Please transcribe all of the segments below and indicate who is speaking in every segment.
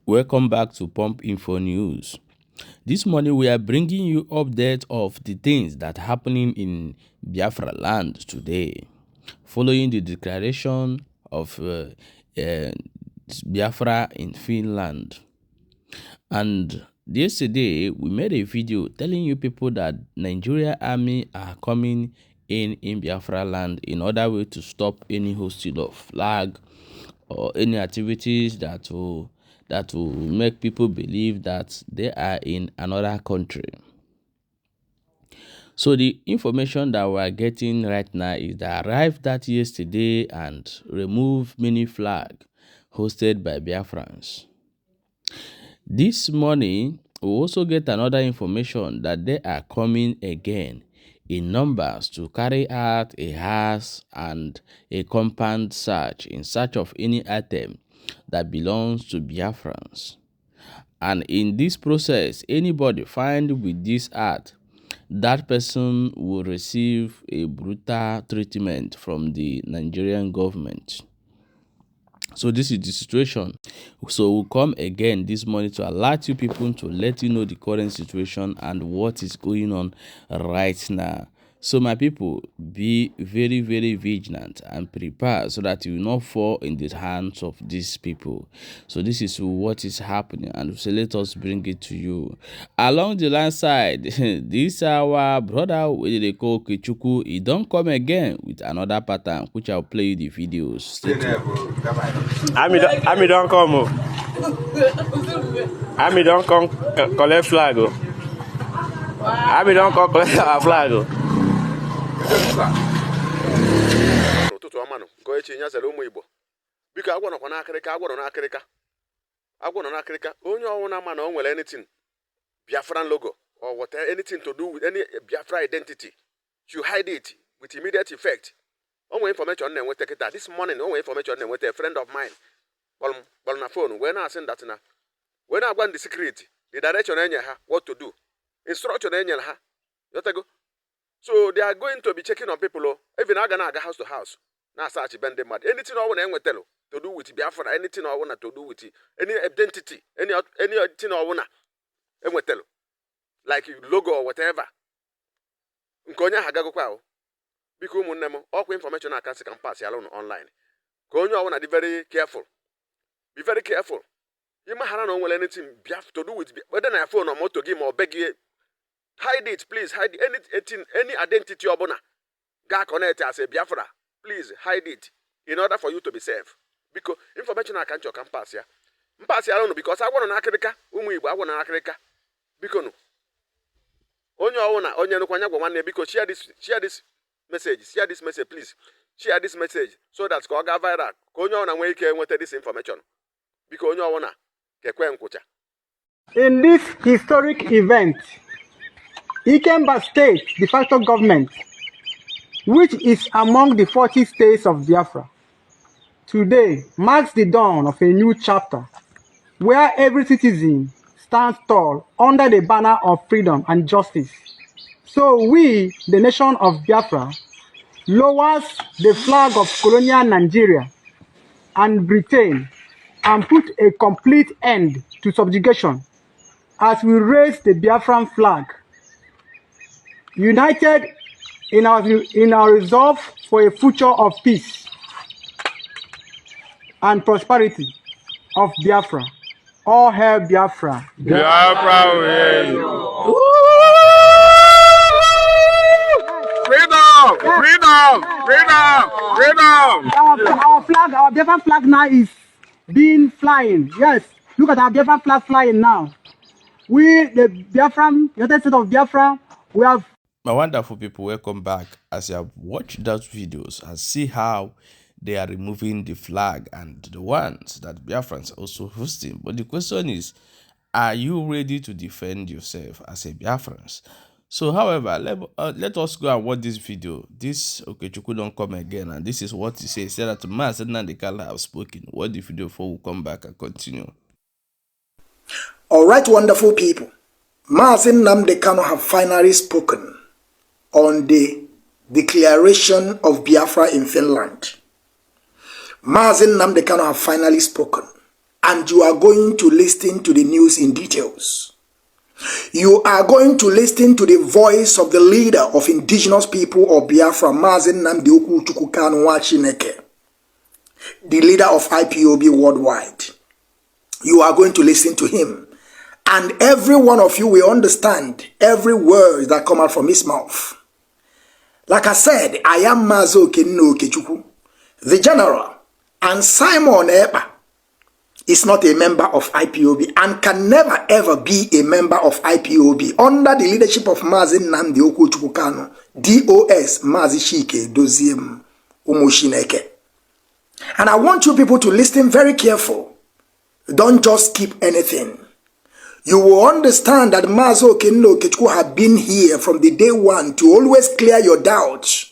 Speaker 1: Welcome back to Pump Info News. This morning we are bringing you updates of the things that are happening in BiafraLand today, following the declaration of Biafra in Finland. And yesterday we made a video telling you people that Nigeria army are coming in BiafraLand in order to stop any hosting of flag or any activities that will make people believe that they are in another country. So the information that we are getting right now is that arrived that yesterday and removed many flags hosted by Biafrans. This morning we also get another information that they are coming again in numbers to carry out a house and a compound search in search of any item that belongs to Biafrans. And in this process, anybody found with this act, that person will receive a brutal treatment from the Nigerian government. So this is the situation. So we'll come again this morning to alert you people, to let you know the current situation and what is going on right now. So my people, be very, very vigilant and prepared so that you will not fall in the hands of these people. So this is what is happening, and so let us bring it to you. Along the land side, this our brother wey dey call Kichuku, he don't come again with another pattern, which I'll play you the videos. Stay tuned.
Speaker 2: Army don't come. Army don't come collect flag. Army don't come collect our flag.
Speaker 3: Ụtụtụ ọma nọ nke echi nyazere ụmụ Igbo biko agwọ nọkwa n'akịrịka agwọ nọ n'akịrịka onye ọwụna ma na o nwere anything Biafran logo or whatever, anything to do with any Biafra identity, you hide it with immediate effect. Only information na enweta kịta this morning, only information na enweta a friend of mine kpọrọ na phone when I send that na when I want the secret, the direction enye ha what to do, instruction enye ha yotago. So they are going to be checking on people. Even I gonna go house to house. Now search bend them mad. Anything I want to do with Biafra, anything I want to do with any identity, anything I want to like logo or whatever. Nkonya hagago kwa because umunemo all information I can pass alone online. Konya I want to be very careful. Be very careful. You might have no anything to do with whether I phone or motor game or beg you. Hide it, please. Hide any identity or bona. Ga connect as a Biafra. Please hide it in order for you to be safe. Because information I can't pass here. Pass here alone because I want an Africa. I want an Africa. Because no. Onye no kwanya one because share this message, please. Share this message so that go ga viral. Onye na we can want this information. Because onye wana kekwe nkucha.
Speaker 4: In this historic event, Ikemba State, de facto government, which is among the 40 states of Biafra, today marks the dawn of a new chapter where every citizen stands tall under the banner of freedom and justice. So we, the nation of Biafra, lowers the flag of colonial Nigeria and Britain and put a complete end to subjugation as we raise the Biafran flag, united in our resolve for a future of peace and prosperity of Biafra. All hail Biafra.
Speaker 2: Biafra way. Freedom.
Speaker 4: Our flag, our Biafran flag now is being flying. Yes, look at our Biafran flag flying now. We, the Biafran, United States of Biafra, we have.
Speaker 1: My wonderful people, welcome back. As you have watched those videos and see how they are removing the flag and the ones that Biafrans are also hosting. But the question is, are you ready to defend yourself as a Biafrans? So, however, let us go and watch this video. This Okechukwu don't come again, and this is what he says. He said that Mazen Nandekala have spoken. Watch the video before we come back and continue.
Speaker 5: All right, wonderful people. Mazen Namdekano have finally spoken on the declaration of Biafra in Finland. Mazen Namdekano have finally spoken. and you are going to listen to the news in details. You are going to listen to the voice of the leader of indigenous people of Biafra, Mazen Namdioku Chukukanu Wachineke, the leader of IPOB worldwide. You are going to listen to him. And every one of you will understand every word that come out from his mouth. Like I said, I am Mazo Kenno Kechuku, the general, and Simon Eba is not a member of IPOB and can never ever be a member of IPOB under the leadership of Mazen Namdi Okuchukukano, DOS Mazi Shike Doziem Umoshineke. And I want you people to listen very careful. Don't just skip anything. You will understand that Mazo Kenno Kechuku have been here from the day one to always clear your doubts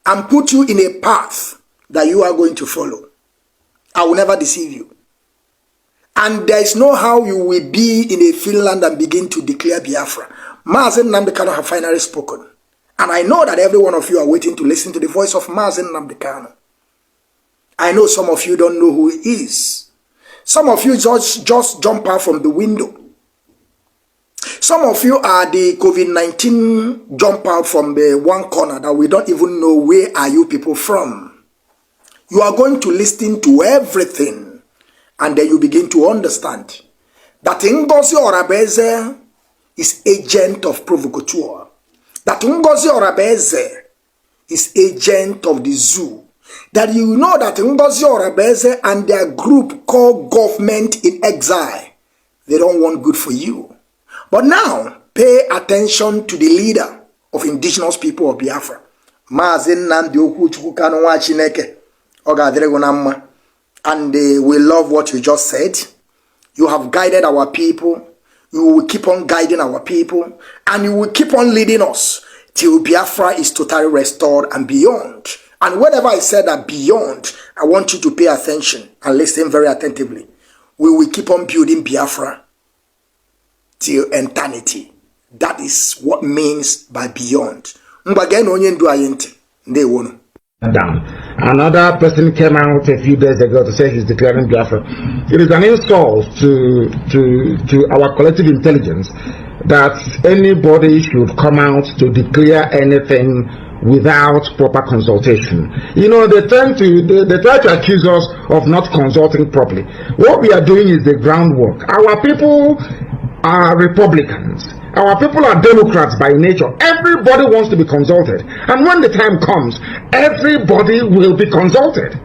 Speaker 5: and put you in a path that you are going to follow. I will never deceive you. And there is no how you will be in a Finland and begin to declare Biafra. Mazen Namdekano have finally spoken. And I know that every one of you are waiting to listen to the voice of Mazen Namdekano. I know some of you don't know who he is. Some of you just jump out from the window. Some of you are the COVID-19 jump out from the one corner that we don't even know where are you people from. You are going to listen to everything and then you begin to understand that Ngozi Orabeze is agent of provocateur. That Ngozi Orabeze is agent of the zoo. That you know that Ngozi Orabeze and their group called Government in Exile, they don't want good for you. But now, pay attention to the leader of indigenous people of Biafra. Mazen Namdioku Chukukano Wachineke. And we love what you just said. You have guided our people. You will keep on guiding our people. And you will keep on leading us till Biafra is totally restored and beyond. And whatever I said that beyond, I want you to pay attention and listen very attentively. We will keep on building Biafra till eternity. That is what means by beyond.
Speaker 6: Down. Another person came out a few days ago to say he's declaring Biafra. It is an insult to our collective intelligence that anybody should come out to declare anything without proper consultation. You know, they try to accuse us of not consulting properly. What we are doing is the groundwork. Our people are Republicans. Our people are Democrats by nature. Everybody wants to be consulted. And when the time comes, everybody will be consulted.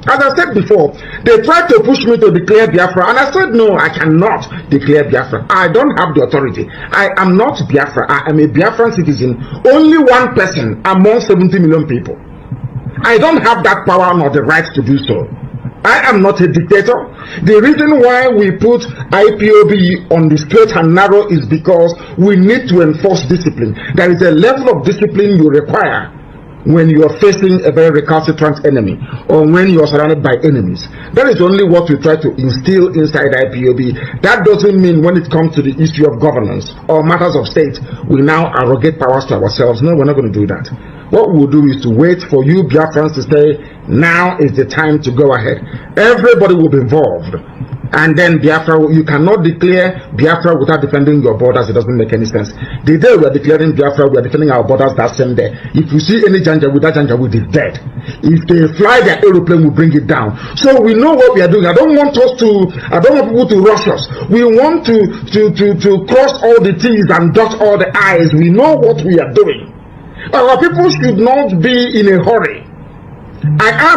Speaker 6: As I said before, they tried to push me to declare Biafra, and I said, no, I cannot declare Biafra. I don't have the authority. I am not Biafra. I am a Biafran citizen. Only one person among 70 million people. I don't have that power nor the right to do so. I am not a dictator. The reason why we put IPOB on the straight and narrow is because we need to enforce discipline. There is a level of discipline you require when you are facing a very recalcitrant enemy or when you are surrounded by enemies. That is only what we try to instill inside IPOB. That doesn't mean when it comes to the issue of governance or matters of state, we now arrogate powers to ourselves. No, we're not going to do that. What we'll do is to wait for you Biafrans to say, now is the time to go ahead. Everybody will be involved. And then Biafra, you cannot declare Biafra without defending your borders. It doesn't make any sense. The day we are declaring Biafra, we are defending our borders that same day. If you see any Janjaweed, that Janjaweed is dead. If they fly their aeroplane, we bring it down. So we know what we are doing. I don't want people to rush us. We want to cross all the T's and dot all the I's. We know what we are doing. Our people should not be in a hurry.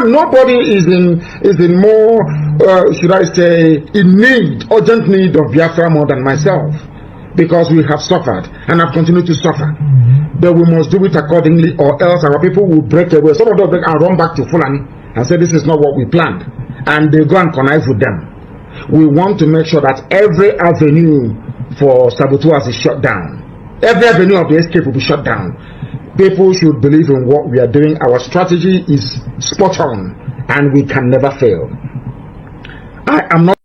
Speaker 6: Nobody is in more, should I say, urgent need of Biafra more than myself, because we have suffered and have continued to suffer. But we must do it accordingly, or else our people will break away. Some of them break and run back to Fulani and say this is not what we planned, and they go and connive with them. We want to make sure that every avenue for saboteurs is shut down. Every avenue of the escape will be shut down. People should believe in what we are doing. Our strategy is spot on and we can never fail. I am not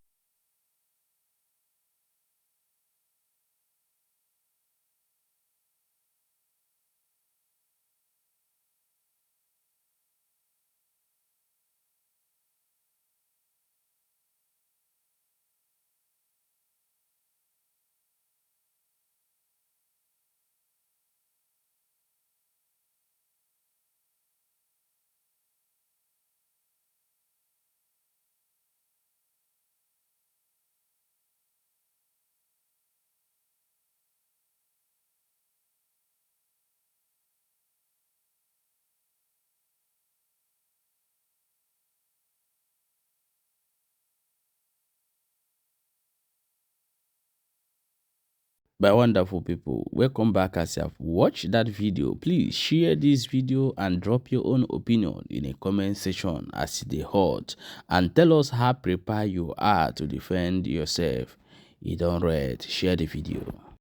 Speaker 1: My wonderful people, welcome back. As you have watched that video, please share this video and drop your own opinion in a comment section as they hot, and tell us how prepared you are to defend yourself. You don't read, share the video.